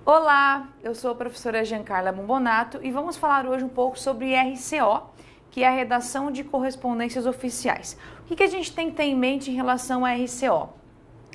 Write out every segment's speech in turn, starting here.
Olá, eu sou a professora Giancarla Bombonato e vamos falar hoje um pouco sobre RCO, que é a Redação de Correspondências Oficiais. O que a gente tem que ter em mente em relação a RCO?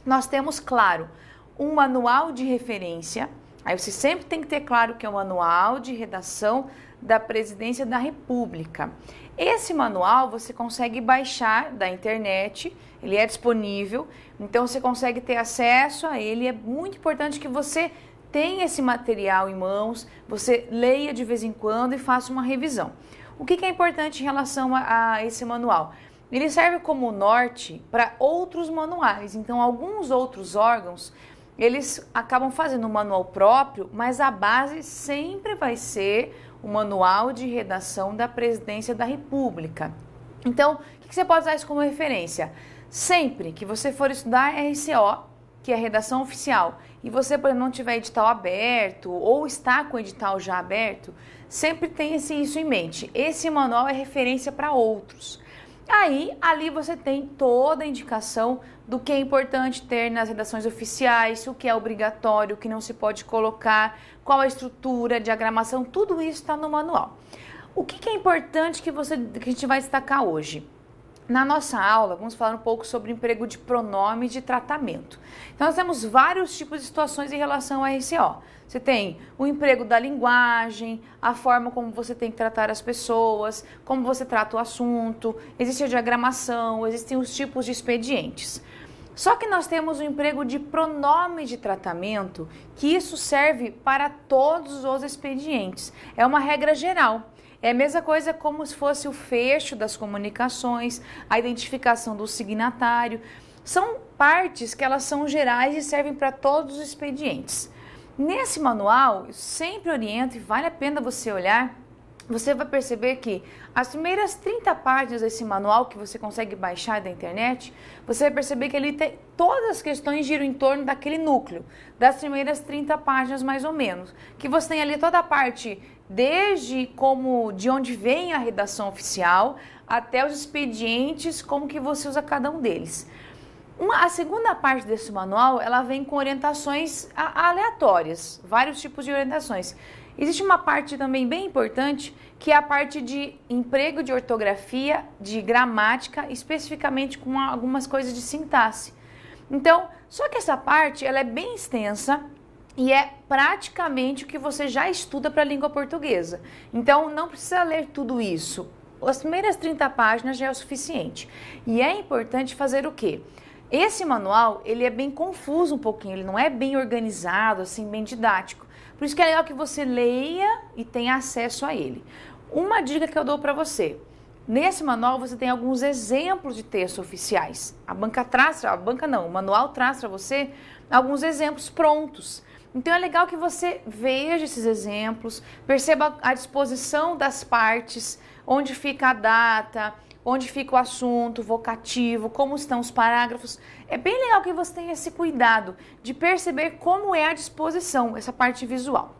Nós temos, claro, um manual de referência, aí você sempre tem que ter claro que é o manual de redação da Presidência da República. Esse manual você consegue baixar da internet, ele é disponível, então você consegue ter acesso a ele. É muito importante que você tenha esse material em mãos, você leia de vez em quando e faça uma revisão. O que é importante em relação a esse manual? Ele serve como norte para outros manuais, então alguns outros órgãos, eles acabam fazendo um manual próprio, mas a base sempre vai ser o manual de redação da Presidência da República. Então, o que você pode usar isso como referência? Sempre que você for estudar RCO, que é a redação oficial, e você, por exemplo, não tiver edital aberto ou está com o edital já aberto, sempre tenha isso em mente. Esse manual é referência para outros. Aí, ali você tem toda a indicação do que é importante ter nas redações oficiais, o que é obrigatório, o que não se pode colocar, qual a estrutura, a diagramação, tudo isso está no manual. O que é importante que a gente vai destacar hoje? Na nossa aula, vamos falar um pouco sobre o emprego de pronome de tratamento. Então, nós temos vários tipos de situações em relação a RCO. Você tem o emprego da linguagem, a forma como você tem que tratar as pessoas, como você trata o assunto, existe a diagramação, existem os tipos de expedientes. Só que nós temos o emprego de pronome de tratamento, que isso serve para todos os expedientes. É uma regra geral. É a mesma coisa como se fosse o fecho das comunicações, a identificação do signatário. São partes que elas são gerais e servem para todos os expedientes. Nesse manual, eu sempre oriento e vale a pena você olhar. Você vai perceber que as primeiras 30 páginas desse manual que você consegue baixar da internet, você vai perceber que ele tem todas as questões giram em torno daquele núcleo, das primeiras 30 páginas mais ou menos, que você tem ali toda a parte desde de onde vem a redação oficial até os expedientes, como que você usa cada um deles. A segunda parte desse manual, ela vem com orientações aleatórias, vários tipos de orientações. Existe uma parte também bem importante, que é a parte de emprego de ortografia, de gramática, especificamente com algumas coisas de sintaxe. Então, só que essa parte, ela é bem extensa e é praticamente o que você já estuda para a língua portuguesa. Então, não precisa ler tudo isso. As primeiras 30 páginas já é o suficiente. E é importante fazer o quê? Esse manual, ele é bem confuso um pouquinho, ele não é bem organizado, assim, bem didático. Por isso que é legal que você leia e tenha acesso a ele. Uma dica que eu dou para você. Nesse manual você tem alguns exemplos de textos oficiais. O manual traz para você alguns exemplos prontos. Então é legal que você veja esses exemplos, perceba a disposição das partes, onde fica a data, onde fica o assunto, vocativo, como estão os parágrafos. É bem legal que você tenha esse cuidado de perceber como é a disposição, essa parte visual.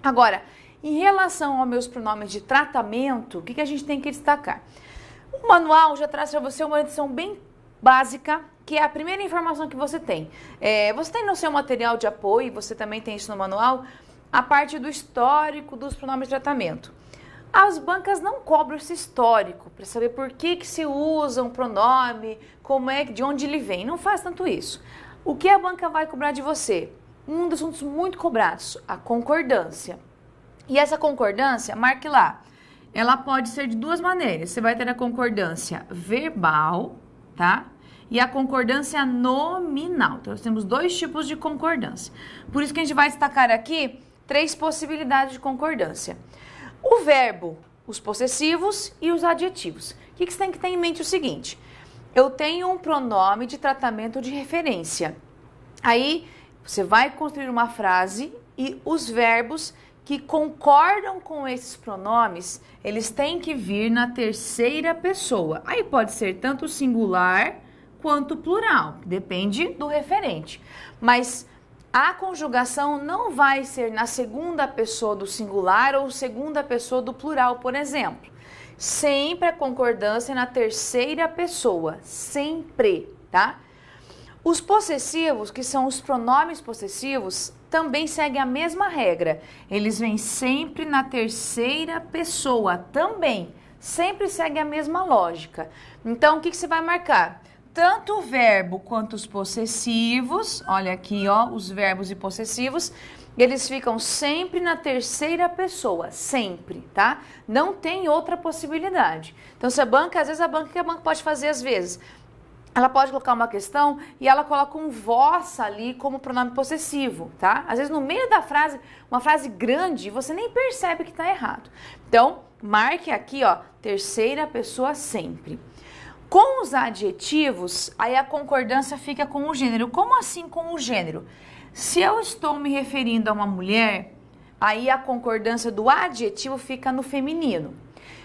Agora, em relação aos meus pronomes de tratamento, o que a gente tem que destacar? O manual já traz para você uma edição bem básica, que é a primeira informação que você tem. Você tem no seu material de apoio, você também tem isso no manual, a parte do histórico dos pronomes de tratamento. As bancas não cobram esse histórico para saber por que se usa um pronome, de onde ele vem. Não faz tanto isso. O que a banca vai cobrar de você? Um dos assuntos muito cobrados, a concordância. E essa concordância, marque lá. Ela pode ser de duas maneiras. Você vai ter a concordância verbal, tá? E a concordância nominal. Então, nós temos dois tipos de concordância. Por isso que a gente vai destacar aqui 3 possibilidades de concordância. O verbo, os possessivos e os adjetivos. O que você tem que ter em mente? O seguinte, eu tenho um pronome de tratamento de referência. Aí, você vai construir uma frase e os verbos que concordam com esses pronomes, eles têm que vir na terceira pessoa. Aí pode ser tanto singular quanto plural, depende do referente. Mas a conjugação não vai ser na segunda pessoa do singular ou segunda pessoa do plural, por exemplo. Sempre a concordância é na terceira pessoa, sempre, tá? Os possessivos, que são os pronomes possessivos, também seguem a mesma regra. Eles vêm sempre na terceira pessoa, também. Sempre segue a mesma lógica. Então, o que você vai marcar? Tanto o verbo quanto os possessivos, olha aqui, ó, os verbos e possessivos, eles ficam sempre na terceira pessoa, sempre, tá? Não tem outra possibilidade. Então, se a banca, às vezes o que a banca pode fazer às vezes? Ela pode colocar uma questão e ela coloca um vossa ali como pronome possessivo, tá? Às vezes no meio da frase, uma frase grande, você nem percebe que tá errado. Então, marque aqui, ó, terceira pessoa sempre. Com os adjetivos, aí a concordância fica com o gênero. Como assim com o gênero? Se eu estou me referindo a uma mulher, aí a concordância do adjetivo fica no feminino.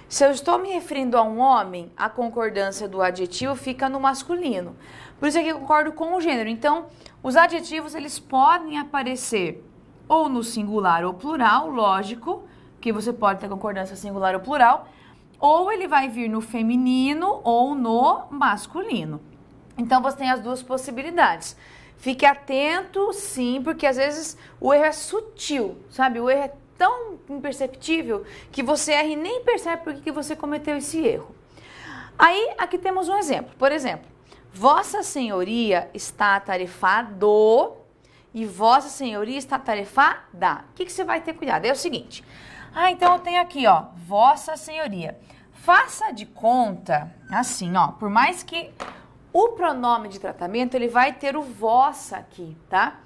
Se eu estou me referindo a um homem, a concordância do adjetivo fica no masculino. Por isso é que eu concordo com o gênero. Então, os adjetivos, eles podem aparecer ou no singular ou plural, lógico, que você pode ter concordância singular ou plural, ou ele vai vir no feminino ou no masculino. Então, você tem as duas possibilidades. Fique atento, sim, porque às vezes o erro é sutil, sabe? O erro é tão imperceptível que você erra e nem percebe por que você cometeu esse erro. Aí, aqui temos um exemplo. Por exemplo, Vossa Senhoria está atarefado e Vossa Senhoria está atarefada. O que você vai ter cuidado? É o seguinte. Então eu tenho aqui, ó, Vossa Senhoria. Faça de conta, assim, ó, por mais que o pronome de tratamento, ele vai ter o vossa aqui, tá?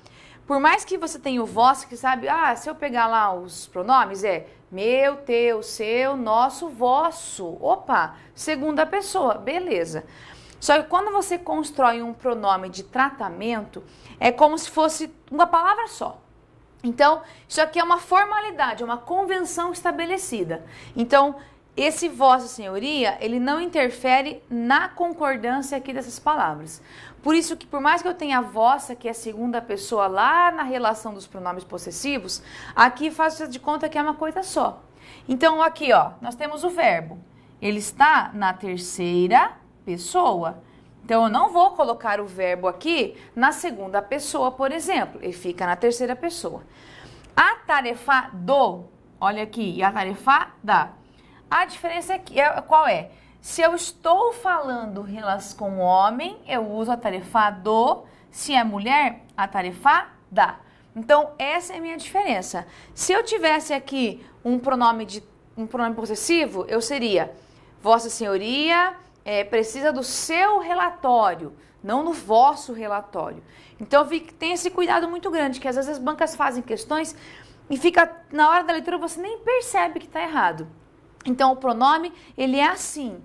Por mais que você tenha o vosso, que sabe, se eu pegar lá os pronomes, é meu, teu, seu, nosso, vosso. Opa, segunda pessoa, beleza. Só que quando você constrói um pronome de tratamento, é como se fosse uma palavra só. Então, isso aqui é uma formalidade, é uma convenção estabelecida. Então, esse Vossa Senhoria, ele não interfere na concordância aqui dessas palavras. Por isso que, por mais que eu tenha a vossa, que é a segunda pessoa lá na relação dos pronomes possessivos, aqui faço de conta que é uma coisa só. Então, aqui, ó, nós temos o verbo. Ele está na terceira pessoa. Então, eu não vou colocar o verbo aqui na segunda pessoa, por exemplo. Ele fica na terceira pessoa. Atarefado, olha aqui, e atarefada. A diferença aqui qual é? Se eu estou falando com homem, eu uso atarefado. Se é mulher, atarefada. Então, essa é a minha diferença. Se eu tivesse aqui um pronome possessivo, eu seria Vossa Senhoria precisa do seu relatório, não no vosso relatório. Então, tem esse cuidado muito grande, que às vezes as bancas fazem questões e fica na hora da leitura você nem percebe que está errado. Então, o pronome, ele é assim,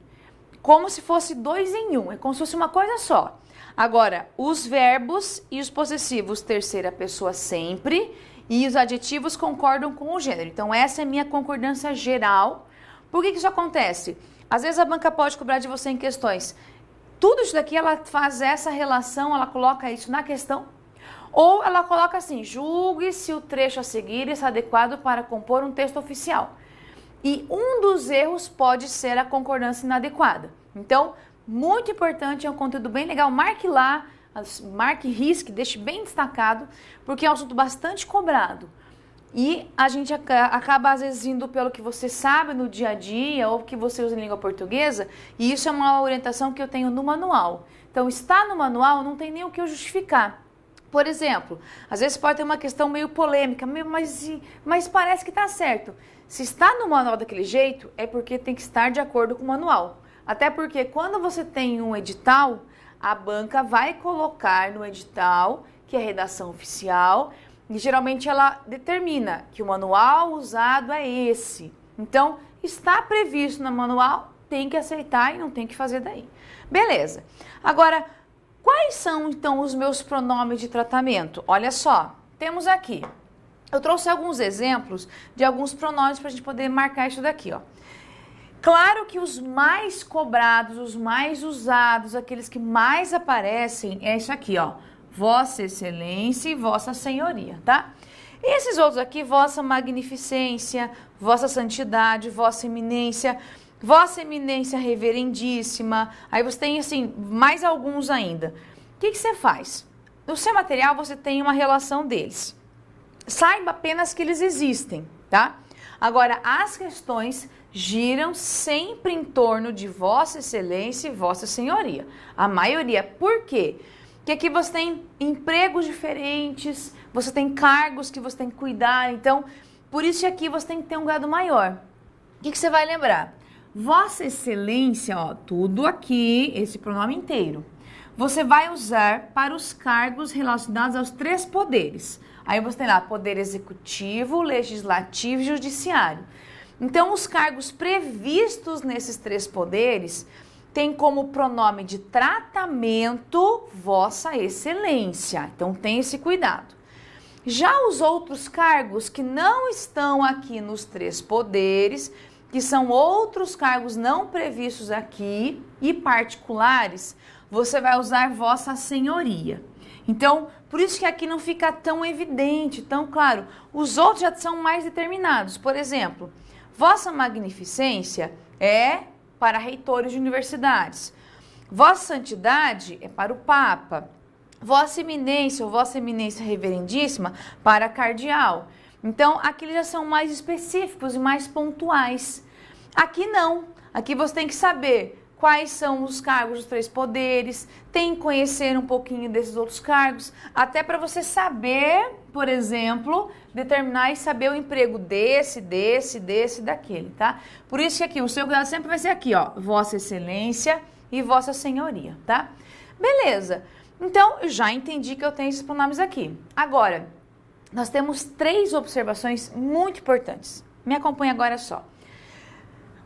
como se fosse 2 em 1, é como se fosse uma coisa só. Agora, os verbos e os possessivos, terceira pessoa sempre, e os adjetivos concordam com o gênero. Então, essa é a minha concordância geral. Por que isso acontece? Às vezes a banca pode cobrar de você em questões. Tudo isso daqui, ela faz essa relação, ela coloca isso na questão, ou ela coloca assim, julgue se o trecho a seguir está adequado para compor um texto oficial. E um dos erros pode ser a concordância inadequada. Então, muito importante, é um conteúdo bem legal. Marque lá, marque, risque, deixe bem destacado, porque é um assunto bastante cobrado. E a gente acaba, às vezes, indo pelo que você sabe no dia a dia ou que você usa em língua portuguesa, e isso é uma orientação que eu tenho no manual. Então, está no manual, não tem nem o que eu justificar. Por exemplo, às vezes pode ter uma questão meio polêmica, mas parece que está certo. Se está no manual daquele jeito, é porque tem que estar de acordo com o manual. Até porque quando você tem um edital, a banca vai colocar no edital, que é a redação oficial, e geralmente ela determina que o manual usado é esse. Então, está previsto no manual, tem que aceitar e não tem que fazer daí. Beleza. Agora, quais são, então, os meus pronomes de tratamento? Olha só, temos aqui. Eu trouxe alguns exemplos de alguns pronomes para a gente poder marcar isso daqui, ó. Claro que os mais cobrados, os mais usados, aqueles que mais aparecem, é isso aqui, ó. Vossa Excelência e Vossa Senhoria, tá? E esses outros aqui, Vossa Magnificência, Vossa Santidade, Vossa Eminência, Vossa Eminência Reverendíssima. Aí você tem, assim, mais alguns ainda. O que você faz? No seu material você tem uma relação deles. Saiba apenas que eles existem, tá? Agora, as questões giram sempre em torno de Vossa Excelência e Vossa Senhoria. A maioria. Por quê? Porque aqui você tem empregos diferentes, você tem cargos que você tem que cuidar, então, por isso que aqui você tem que ter um grado maior. O que você vai lembrar? Vossa Excelência, ó, tudo aqui, esse pronome inteiro, você vai usar para os cargos relacionados aos 3 poderes. Aí você tem lá poder executivo, legislativo e judiciário. Então, os cargos previstos nesses 3 poderes têm como pronome de tratamento Vossa Excelência. Então, tem esse cuidado. Já os outros cargos que não estão aqui nos 3 poderes, que são outros cargos não previstos aqui e particulares, você vai usar Vossa Senhoria. Então, por isso que aqui não fica tão evidente, tão claro. Os outros já são mais determinados. Por exemplo, Vossa Magnificência é para reitores de universidades. Vossa Santidade é para o Papa. Vossa Eminência ou Vossa Eminência Reverendíssima para cardeal. Então, aqui já são mais específicos e mais pontuais. Aqui não. Aqui você tem que saber quais são os cargos dos 3 poderes, tem que conhecer um pouquinho desses outros cargos, até para você saber, por exemplo, determinar e saber o emprego desse, daquele, tá? Por isso que aqui, o seu cuidado sempre vai ser aqui, ó, Vossa Excelência e Vossa Senhoria, tá? Beleza. Então, eu já entendi que eu tenho esses pronomes aqui. Agora, nós temos 3 observações muito importantes. Me acompanha agora só.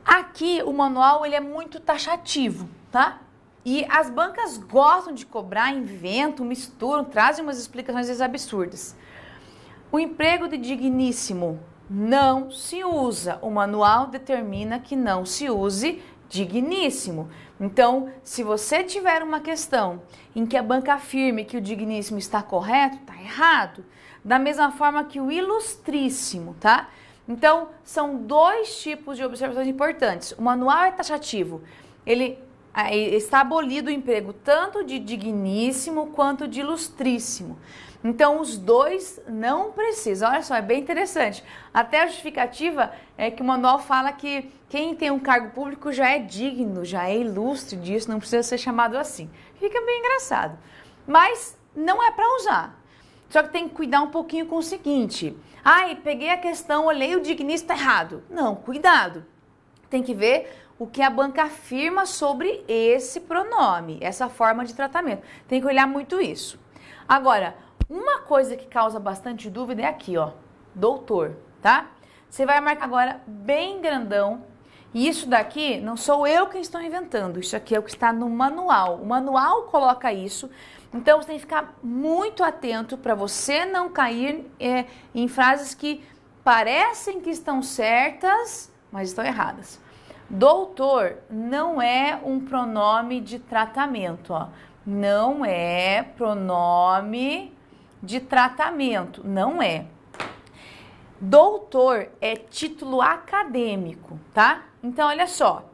Aqui, o manual, ele é muito taxativo, tá? E as bancas gostam de cobrar, inventam, misturam, trazem umas explicações às vezes absurdas. O emprego de digníssimo não se usa. O manual determina que não se use digníssimo. Então, se você tiver uma questão em que a banca afirme que o digníssimo está correto, está errado. Da mesma forma que o ilustríssimo, tá? Então, são 2 tipos de observações importantes. O manual é taxativo. Ele está abolido o emprego tanto de digníssimo quanto de ilustríssimo. Então, os 2 não precisam. Olha só, é bem interessante. Até a justificativa é que o manual fala que quem tem um cargo público já é digno, já é ilustre disso, não precisa ser chamado assim. Fica bem engraçado. Mas não é para usar. Só que tem que cuidar um pouquinho com o seguinte. Ai, peguei a questão, olhei o digníssimo, tá errado. Não, cuidado. Tem que ver o que a banca afirma sobre esse pronome, essa forma de tratamento. Tem que olhar muito isso. Agora, uma coisa que causa bastante dúvida é aqui, ó, doutor, tá? Você vai marcar agora bem grandão. E isso daqui não sou eu quem estou inventando, isso aqui é o que está no manual. O manual coloca isso. Então, você tem que ficar muito atento para você não cair em frases que parecem que estão certas, mas estão erradas. Doutor não é um pronome de tratamento, ó. Não é pronome de tratamento, não é. Doutor é título acadêmico, tá? Então, olha só.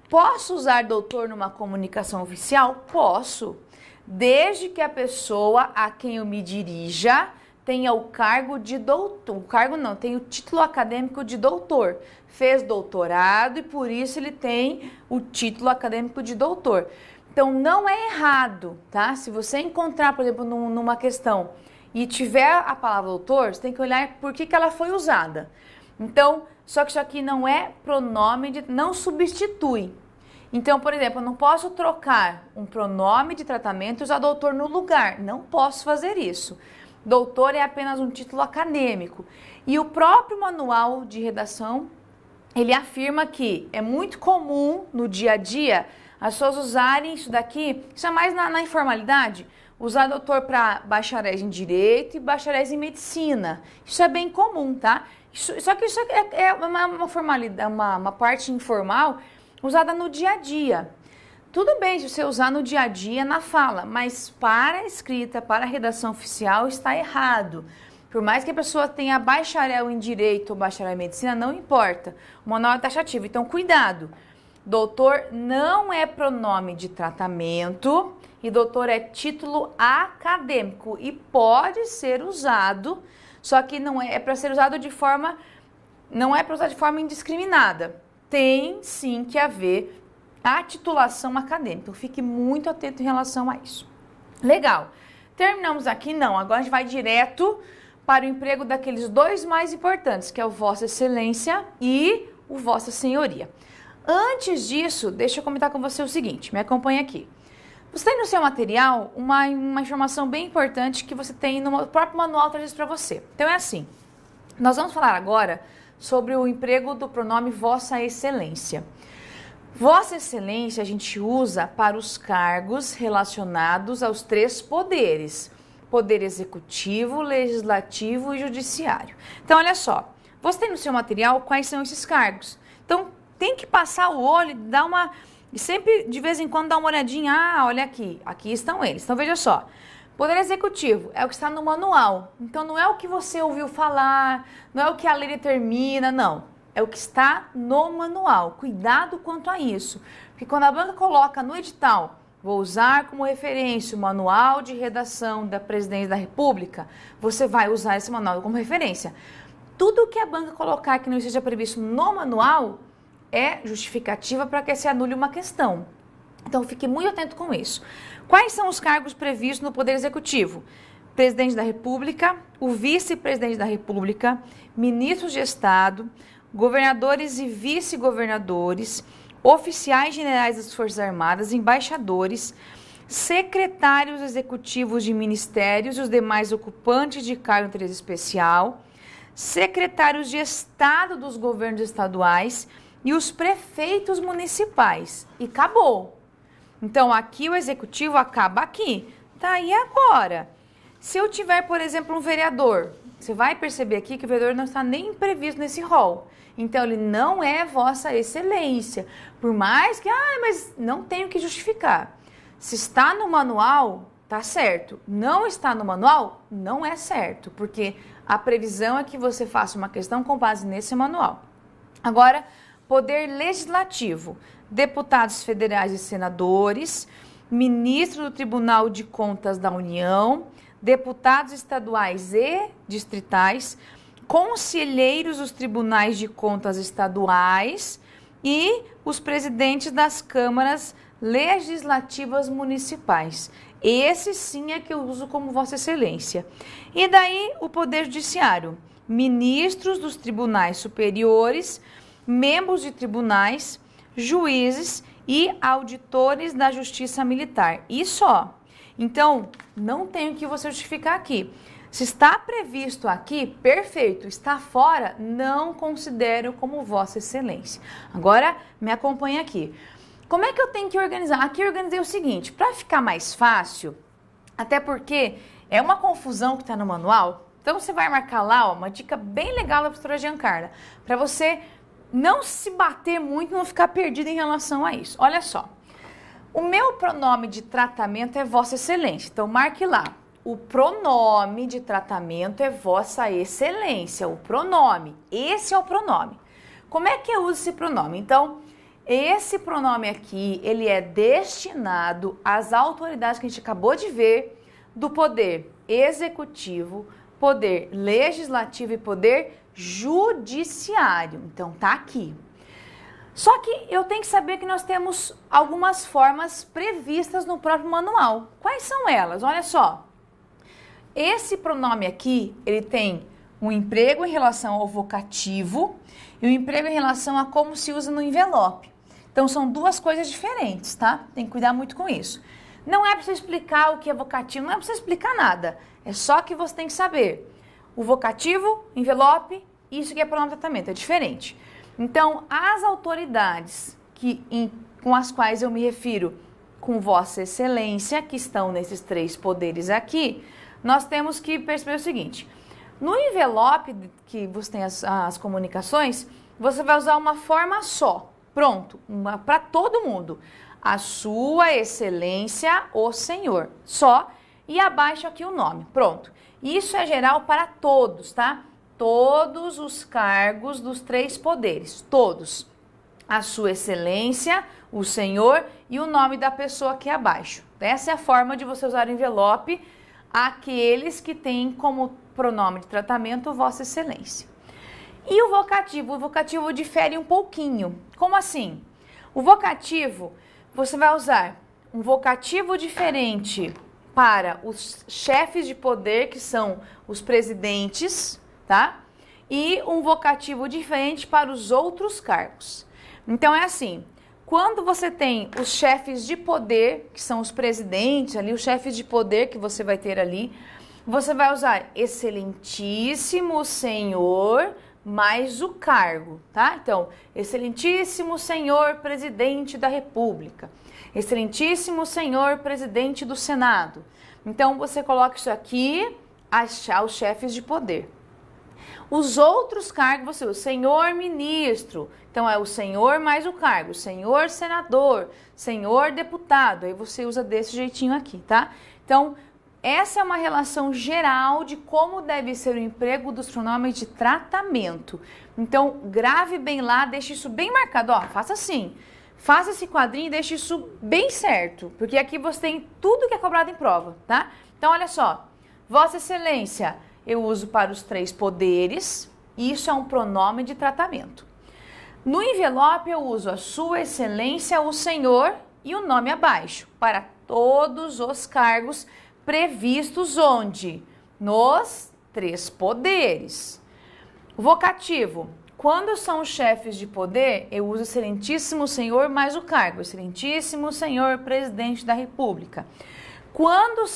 Posso usar doutor numa comunicação oficial? Posso. Desde que a pessoa a quem eu me dirija tenha o cargo de doutor. O cargo não, tem o título acadêmico de doutor. Fez doutorado e por isso ele tem o título acadêmico de doutor. Então, não é errado, tá? Se você encontrar, por exemplo, numa questão e tiver a palavra doutor, você tem que olhar por que ela foi usada. Então, só que isso aqui não é pronome, não substitui. Então, por exemplo, eu não posso trocar um pronome de tratamento e usar doutor no lugar. Não posso fazer isso. Doutor é apenas um título acadêmico. E o próprio manual de redação, ele afirma que é muito comum no dia a dia as pessoas usarem isso daqui, isso é mais na informalidade, usar doutor para bacharéis em Direito e bacharéis em Medicina. Isso é bem comum, tá? Só que isso é uma formalidade, uma parte informal usada no dia a dia. Tudo bem se você usar no dia a dia na fala, mas para a escrita, para a redação oficial, está errado. Por mais que a pessoa tenha bacharel em Direito ou bacharel em Medicina, não importa. O manual é taxativo, então cuidado. Doutor não é pronome de tratamento e doutor é título acadêmico e pode ser usado, só que não é para ser usado de forma, não é para usar de forma indiscriminada. Tem sim que haver a titulação acadêmica. Então, fique muito atento em relação a isso. Legal. Terminamos aqui? Não. Agora a gente vai direto para o emprego daqueles dois mais importantes, que é o Vossa Excelência e o Vossa Senhoria. Antes disso, deixa eu comentar com você o seguinte, me acompanha aqui. Você tem no seu material uma informação bem importante que você tem no próprio manual traz para você. Então é assim, nós vamos falar agora sobre o emprego do pronome Vossa Excelência. Vossa Excelência a gente usa para os cargos relacionados aos três poderes: poder executivo, legislativo e judiciário. Então olha só, você tem no seu material quais são esses cargos. Então tem que passar o olho e dar uma... E sempre, de vez em quando, dar uma olhadinha. Ah, olha aqui. Aqui estão eles. Então, veja só. Poder Executivo é o que está no manual. Então, não é o que você ouviu falar, não é o que a lei determina, não. É o que está no manual. Cuidado quanto a isso. Porque quando a banca coloca no edital, vou usar como referência o Manual de Redação da Presidência da República, você vai usar esse manual como referência. Tudo que a banca colocar que não esteja previsto no manual é justificativa para que se anule uma questão. Então, fique muito atento com isso. Quais são os cargos previstos no Poder Executivo? Presidente da República, o Vice-Presidente da República, Ministros de Estado, governadores e vice-governadores, oficiais generais das Forças Armadas, embaixadores, secretários executivos de ministérios e os demais ocupantes de cargo de interesse especial, secretários de Estado dos governos estaduais e os prefeitos municipais. E acabou. Então, aqui o executivo acaba aqui. Tá, e agora? Se eu tiver, por exemplo, um vereador, você vai perceber aqui que o vereador não está nem previsto nesse rol. Então, ele não é Vossa Excelência. Por mais que, mas não tenho que justificar. Se está no manual, tá certo. Não está no manual, não é certo. Porque a previsão é que você faça uma questão com base nesse manual. Agora, Poder Legislativo, deputados federais e senadores, ministro do Tribunal de Contas da União, deputados estaduais e distritais, conselheiros dos tribunais de contas estaduais e os presidentes das câmaras legislativas municipais. Esse sim é que eu uso como Vossa Excelência. E daí o Poder Judiciário, ministros dos tribunais superiores, membros de tribunais, juízes e auditores da Justiça Militar. E só. Então, não tenho que você justificar aqui. Se está previsto aqui, perfeito. Está fora, não considero como Vossa Excelência. Agora, me acompanha aqui. Como é que eu tenho que organizar? Aqui eu organizei o seguinte, para ficar mais fácil, até porque é uma confusão que está no manual, então você vai marcar lá, uma dica bem legal da professora Giancarla, para você não se bater muito, não ficar perdido em relação a isso. Olha só, o meu pronome de tratamento é Vossa Excelência, então marque lá. O pronome de tratamento é Vossa Excelência, o pronome. Esse é o pronome. Como é que eu uso esse pronome? Então, esse pronome aqui, ele é destinado às autoridades que a gente acabou de ver do poder executivo, poder legislativo e poder judiciário. Então, tá aqui. Só que eu tenho que saber que nós temos algumas formas previstas no próprio manual. Quais são elas? Olha só. Esse pronome aqui, ele tem um emprego em relação ao vocativo e um emprego em relação a como se usa no envelope. Então, são duas coisas diferentes, tá? Tem que cuidar muito com isso. Não é para você explicar o que é vocativo, não é para você explicar nada. É só que você tem que saber. O vocativo, envelope, isso que é pronome de tratamento, é diferente. Então, as autoridades com as quais eu me refiro com Vossa Excelência, que estão nesses três poderes aqui, nós temos que perceber o seguinte. No envelope que você tem as comunicações, você vai usar uma forma só. Pronto, uma para todo mundo. A Sua Excelência, o Senhor. Só. E abaixo aqui o nome. Pronto. Isso é geral para todos, tá? Todos os cargos dos três poderes. Todos. a sua excelência, o senhor e o nome da pessoa aqui abaixo. Essa é a forma de você usar o envelope, aqueles que têm como pronome de tratamento vossa excelência. E o vocativo difere um pouquinho. Como assim? O vocativo, você vai usar um vocativo diferente para os chefes de poder, que são os presidentes, tá? E um vocativo diferente para os outros cargos. Então é assim, quando você tem os chefes de poder, que são os presidentes ali, os chefes de poder que você vai ter ali, você vai usar excelentíssimo senhor mais o cargo, tá? Então, excelentíssimo senhor presidente da República, excelentíssimo senhor presidente do Senado. Então, você coloca isso aqui, achar os chefes de poder. Os outros cargos, você usa senhor ministro, então é o senhor mais o cargo, senhor senador, senhor deputado, aí você usa desse jeitinho aqui, tá? Então, essa é uma relação geral de como deve ser o emprego dos pronomes de tratamento. Então, grave bem lá, deixe isso bem marcado, ó, faça assim. Faça esse quadrinho e deixe isso bem certo, porque aqui você tem tudo que é cobrado em prova, tá? Então, olha só, Vossa Excelência, eu uso para os 3 poderes, isso é um pronome de tratamento. No envelope, eu uso a Sua Excelência, o Senhor e o nome abaixo, para todos os cargos previstos onde? Nos 3 poderes. O vocativo, quando são os chefes de poder, eu uso excelentíssimo senhor mais o cargo, excelentíssimo senhor presidente da República. Quando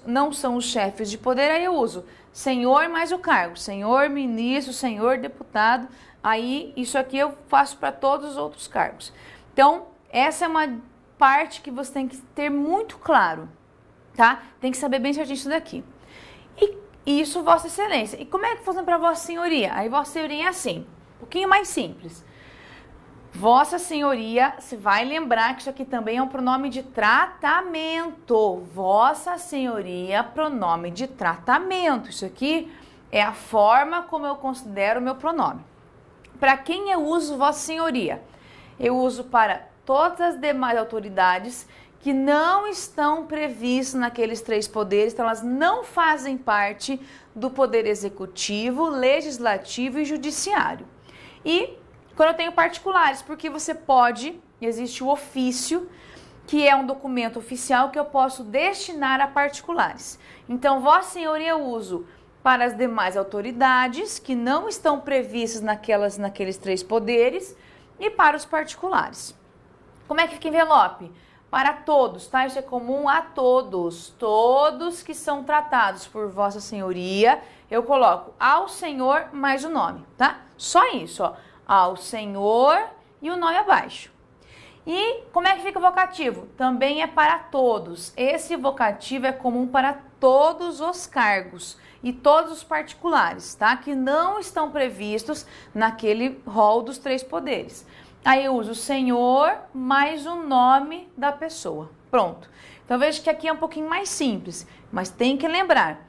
não são os chefes de poder, aí eu uso senhor mais o cargo, senhor ministro, senhor deputado, aí isso aqui eu faço para todos os outros cargos. Então, essa é uma parte que você tem que ter muito claro, tá? Tem que saber bem certinho isso daqui. E isso, Vossa Excelência. E como é que funciona para Vossa Senhoria? Aí Vossa Senhoria é assim, um pouquinho mais simples. Vossa Senhoria, você vai lembrar que isso aqui também é um pronome de tratamento. Vossa Senhoria, pronome de tratamento. Isso aqui é a forma como eu considero o meu pronome. Para quem eu uso Vossa Senhoria? Eu uso para todas as demais autoridades que não estão previstas naqueles 3 poderes, então elas não fazem parte do poder executivo, legislativo e judiciário. E quando eu tenho particulares, porque você pode, existe o ofício, que é um documento oficial que eu posso destinar a particulares. Então, Vossa Senhoria eu uso para as demais autoridades que não estão previstas naqueles 3 poderes e para os particulares. Como é que fica envelope? Para todos, tá? Isso é comum a todos. Todos que são tratados por Vossa Senhoria, eu coloco ao Senhor mais o nome, tá? Só isso, ó. Ao Senhor e o nome abaixo. E como é que fica o vocativo? Também é para todos. Esse vocativo é comum para todos os cargos e todos os particulares, tá? Que não estão previstos naquele rol dos 3 poderes. Aí eu uso o senhor mais o nome da pessoa. Pronto. Então veja que aqui é um pouquinho mais simples, mas tem que lembrar.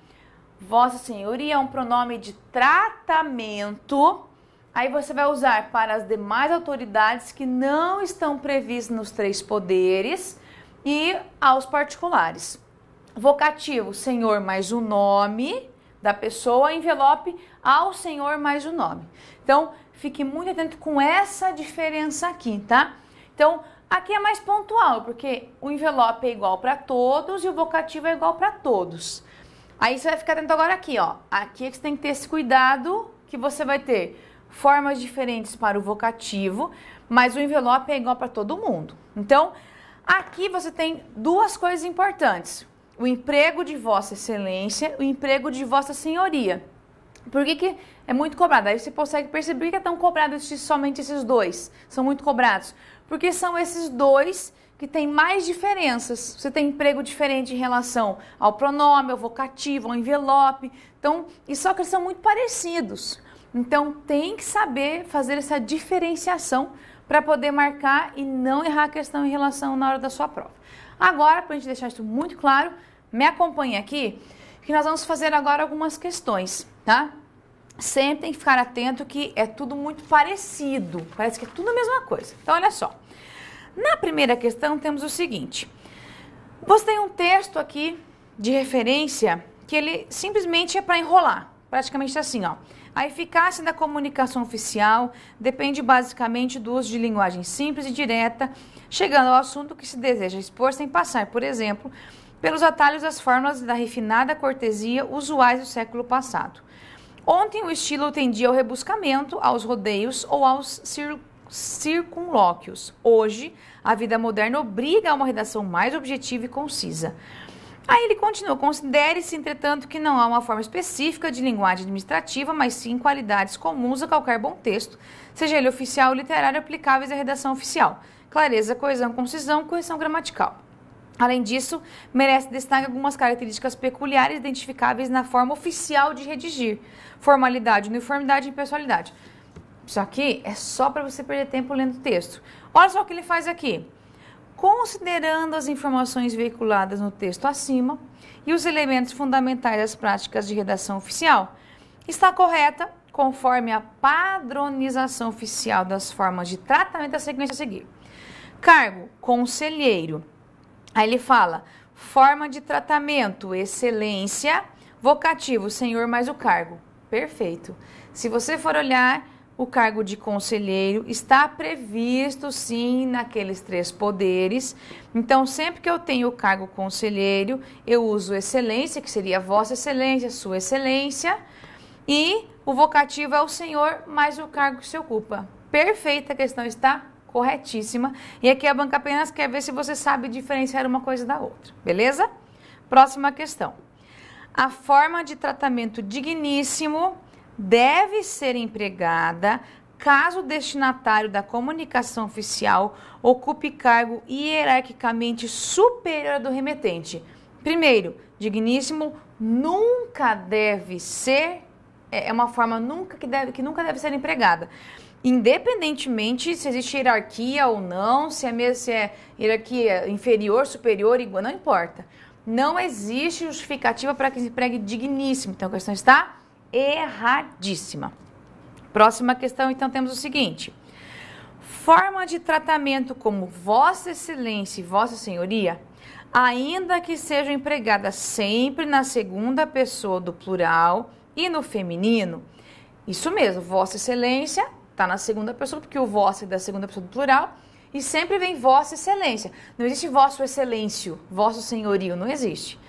Vossa Senhoria é um pronome de tratamento. Aí você vai usar para as demais autoridades que não estão previstas nos 3 poderes e aos particulares. Vocativo, senhor mais o nome da pessoa, envelope ao senhor mais o nome. Então, fique muito atento com essa diferença aqui, tá? Então, aqui é mais pontual, porque o envelope é igual para todos e o vocativo é igual para todos. Aí você vai ficar atento agora aqui, ó. Aqui é que você tem que ter esse cuidado, que você vai ter formas diferentes para o vocativo, mas o envelope é igual para todo mundo. Então, aqui você tem 2 coisas importantes. O emprego de Vossa Excelência, o emprego de Vossa Senhoria. Por que é muito cobrado? Aí você consegue perceber que é tão cobrado somente esses 2. São muito cobrados. Porque são esses 2 que têm mais diferenças. Você tem emprego diferente em relação ao pronome, ao vocativo, ao envelope. Então, e só que eles são muito parecidos. Então, tem que saber fazer essa diferenciação para poder marcar e não errar a questão em relação na hora da sua prova. Agora, para a gente deixar isso muito claro, me acompanhe aqui, que nós vamos fazer agora algumas questões, tá? sempre tem que ficar atento que é tudo muito parecido, parece que é tudo a mesma coisa. Então, olha só, na primeira questão temos o seguinte, você tem um texto aqui de referência que ele simplesmente é para enrolar, praticamente assim, ó. A eficácia da comunicação oficial depende basicamente do uso de linguagem simples e direta, chegando ao assunto que se deseja expor sem passar, por exemplo, pelos atalhos das fórmulas da refinada cortesia usuais do século passado. Ontem o estilo tendia ao rebuscamento, aos rodeios ou aos circunlóquios. Hoje, a vida moderna obriga a uma redação mais objetiva e concisa. Aí ele continua, considere-se, entretanto, que não há uma forma específica de linguagem administrativa, mas sim qualidades comuns a qualquer bom texto, seja ele oficial ou literário, aplicáveis à redação oficial. Clareza, coesão, concisão, correção gramatical. Além disso, merece destaque algumas características peculiares identificáveis na forma oficial de redigir. Formalidade, uniformidade e impessoalidade. Isso aqui é só para você perder tempo lendo o texto. Olha só o que ele faz aqui. Considerando as informações veiculadas no texto acima e os elementos fundamentais das práticas de redação oficial, está correta, conforme a padronização oficial das formas de tratamento da sequência a seguir. Cargo, conselheiro. Aí ele fala, forma de tratamento, excelência, vocativo, senhor mais o cargo. Perfeito. Se você for olhar, o cargo de conselheiro está previsto, sim, naqueles 3 poderes. Então, sempre que eu tenho o cargo conselheiro, eu uso excelência, que seria vossa excelência, sua excelência, e o vocativo é o senhor mais o cargo que se ocupa. Perfeita, a questão está corretíssima. E aqui a banca apenas quer ver se você sabe diferenciar uma coisa da outra, beleza? Próxima questão. A forma de tratamento digníssimo deve ser empregada caso o destinatário da comunicação oficial ocupe cargo hierarquicamente superior ao do remetente. Primeiro, digníssimo nunca deve ser, é uma forma que nunca deve ser empregada. Independentemente se existe hierarquia ou não, se é hierarquia inferior, superior, igual, não importa. Não existe justificativa para que se empregue digníssimo. Então a questão está erradíssima. Próxima questão, então, temos o seguinte. Forma de tratamento como Vossa Excelência e Vossa Senhoria, ainda que sejam empregadas sempre na segunda pessoa do plural e no feminino. Isso mesmo, Vossa Excelência está na segunda pessoa, porque o vossa é da segunda pessoa do plural, e sempre vem Vossa Excelência. Não existe Vosso Excelêncio, Vosso Senhorio, não existe.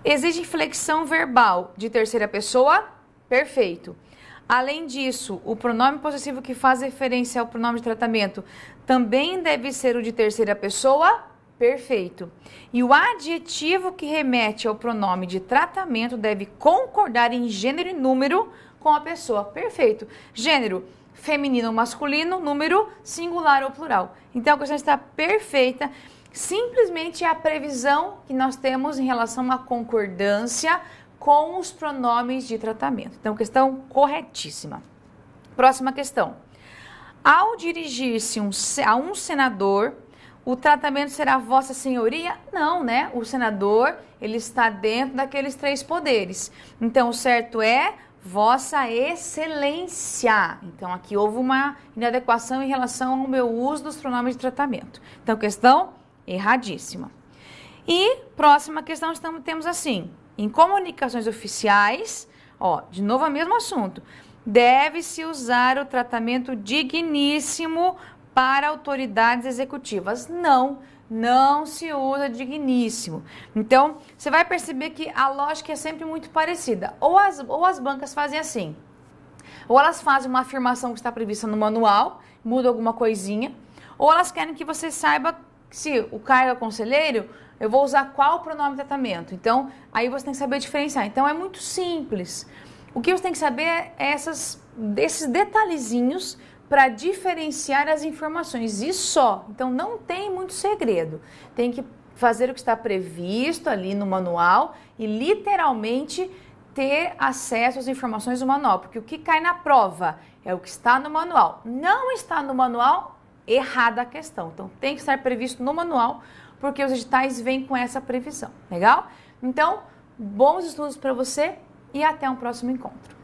Exige inflexão verbal de terceira pessoa. Perfeito. Além disso, o pronome possessivo que faz referência ao pronome de tratamento também deve ser o de terceira pessoa. Perfeito. E o adjetivo que remete ao pronome de tratamento deve concordar em gênero e número com a pessoa. Perfeito. Gênero, feminino ou masculino, número, singular ou plural. Então, a questão está perfeita. Simplesmente é a previsão que nós temos em relação à concordância com os pronomes de tratamento. Então, questão corretíssima. Próxima questão. Ao dirigir-se a um senador, o tratamento será Vossa Senhoria? Não, né? O senador, ele está dentro daqueles 3 poderes. Então, o certo é Vossa Excelência. Então, aqui houve uma inadequação em relação ao meu uso dos pronomes de tratamento. Então, questão erradíssima. E, próxima questão, temos assim... Em comunicações oficiais, ó, de novo o mesmo assunto, deve-se usar o tratamento digníssimo para autoridades executivas. Não se usa digníssimo. Então, você vai perceber que a lógica é sempre muito parecida. Ou as bancas fazem assim, ou elas fazem uma afirmação que está prevista no manual, muda alguma coisinha, ou elas querem que você saiba se o cargo é conselheiro, eu vou usar qual pronome de tratamento. Então, aí você tem que saber diferenciar. Então, é muito simples. O que você tem que saber é desses detalhezinhos para diferenciar as informações. E só. Então, não tem muito segredo. Tem que fazer o que está previsto ali no manual e, literalmente, ter acesso às informações do manual. Porque o que cai na prova é o que está no manual. Não está no manual, errada a questão. Então, tem que estar previsto no manual, porque os editais vêm com essa previsão, legal? Então, bons estudos para você e até um próximo encontro.